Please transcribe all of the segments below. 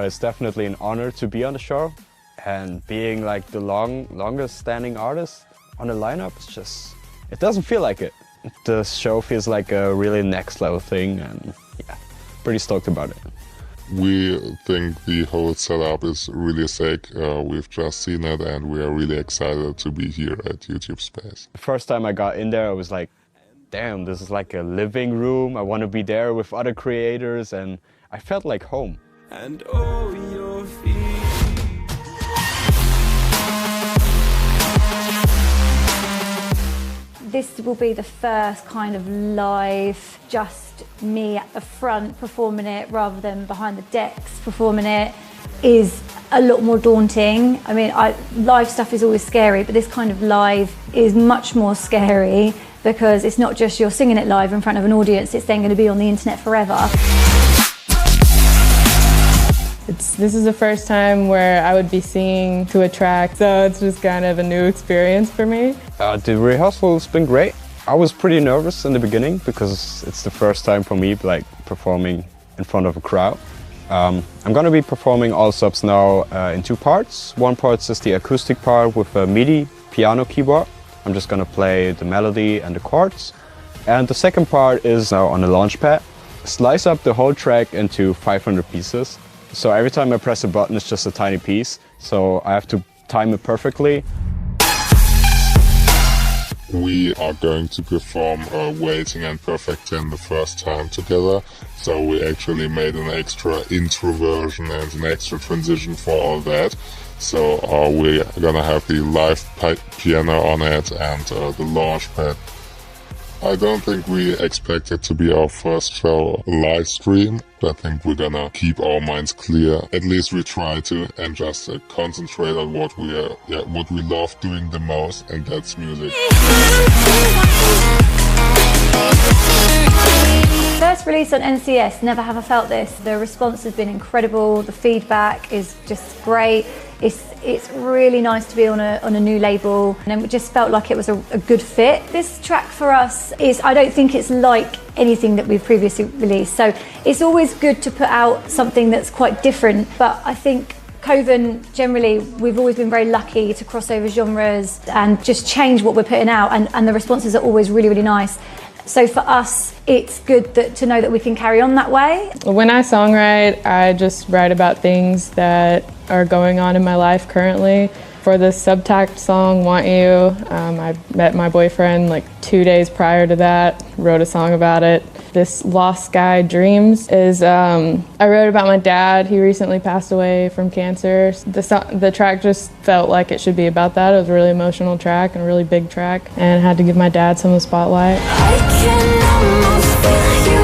but it's definitely an honor to be on the show. And being like the longest standing artist on the lineup, it's just, it doesn't feel like it. The show feels like a really next level thing, and yeah, pretty stoked about it. We think the whole setup is really sick. We've just seen it and we are really excited to be here at YouTube Space. The first time I got in there, I was like, damn, this is like a living room. I want to be there with other creators, and I felt like home. And oh, your feet. This will be the first kind of live, just me at the front performing it rather than behind the decks performing it, is a lot more daunting. I mean, live stuff is always scary, but this kind of live is much more scary because it's not just you're singing it live in front of an audience, it's then going to be on the internet forever. This is the first time where I would be singing to a track, so it's just kind of a new experience for me. The rehearsal's been great. I was pretty nervous in the beginning because it's the first time for me like performing in front of a crowd. I'm going to be performing all subs now in two parts. One part is the acoustic part with a MIDI piano keyboard. I'm just going to play the melody and the chords. And the second part is now on the launchpad. Slice up the whole track into 500 pieces. So every time I press a button, it's just a tiny piece. So I have to time it perfectly. We are going to perform Waiting and Perfect 10 the first time together. So we actually made an extra intro version and an extra transition for all that. So we're gonna have the live piano on it and the launch pad. I don't think we expect it to be our first show live stream. I think we're gonna keep our minds clear. At least we try to, and just concentrate on what we love doing the most, and that's music. First release on NCS, never have I felt this. The response has been incredible. The feedback is just great. It's really nice to be on a new label, and it just felt like it was a good fit. This track for us is, I don't think it's like anything that we've previously released, so it's always good to put out something that's quite different, but I think Koven, generally, we've always been very lucky to cross over genres and just change what we're putting out, and the responses are always really, really nice. So for us, it's good to know that we can carry on that way. When I songwrite, I just write about things that are going on in my life currently. For the Subtact song, Want You, I met my boyfriend like 2 days prior to that, wrote a song about it. This Lost Sky Dreams is, I wrote about my dad. He recently passed away from cancer. The track just felt like it should be about that. It was a really emotional track and a really big track, and I had to give my dad some of the spotlight. I can almost feel you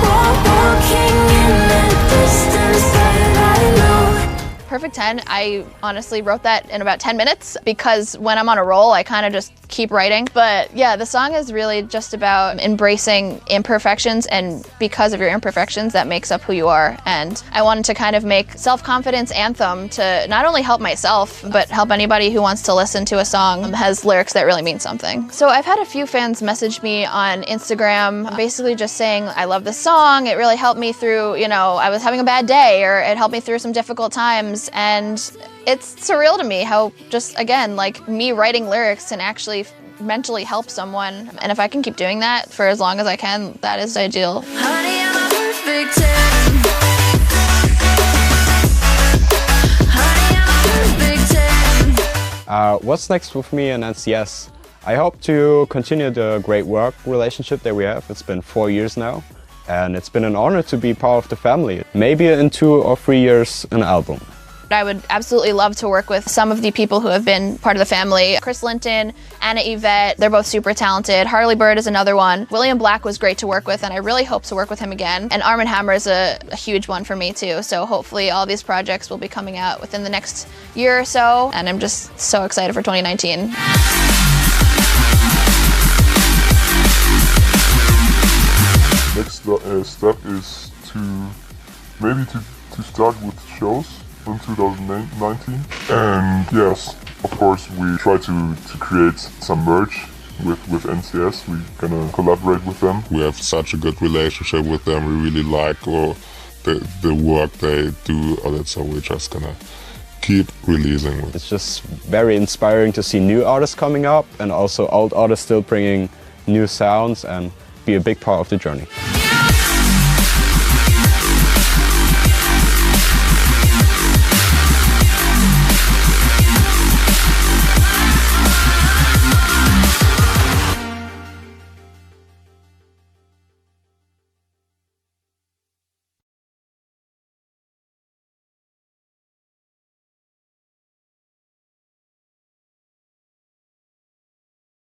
walking in the distance that I know. Perfect 10, I honestly wrote that in about 10 minutes because when I'm on a roll, I kind of just keep writing. But yeah, the song is really just about embracing imperfections, and because of your imperfections, that makes up who you are. And I wanted to kind of make self-confidence anthem to not only help myself, but help anybody who wants to listen to a song that has lyrics that really mean something. So I've had a few fans message me on Instagram, basically just saying, I love this song, it really helped me through, I was having a bad day, or it helped me through some difficult times. And it's surreal to me how just, again, like me writing lyrics can actually mentally help someone. And if I can keep doing that for as long as I can, that is ideal. Honey, I'm a perfect 10. Honey, I'm a perfect 10. What's next with me and NCS? I hope to continue the great work relationship that we have. It's been 4 years now, and it's been an honor to be part of the family. Maybe in 2 or 3 years, an album. I would absolutely love to work with some of the people who have been part of the family. Chris Linton, Anna Yvette, they're both super talented. Harley Bird is another one. William Black was great to work with, and I really hope to work with him again. And Armand Hammer is a huge one for me too. So hopefully all these projects will be coming out within the next year or so. And I'm just so excited for 2019. Next step is to start with shows in 2019, and yes, of course we try to create some merch with NCS. We're gonna collaborate with them. We have such a good relationship with them. We really like the work they do on it, so we're just gonna keep releasing. It's just very inspiring to see new artists coming up and also old artists still bringing new sounds and be a big part of the journey.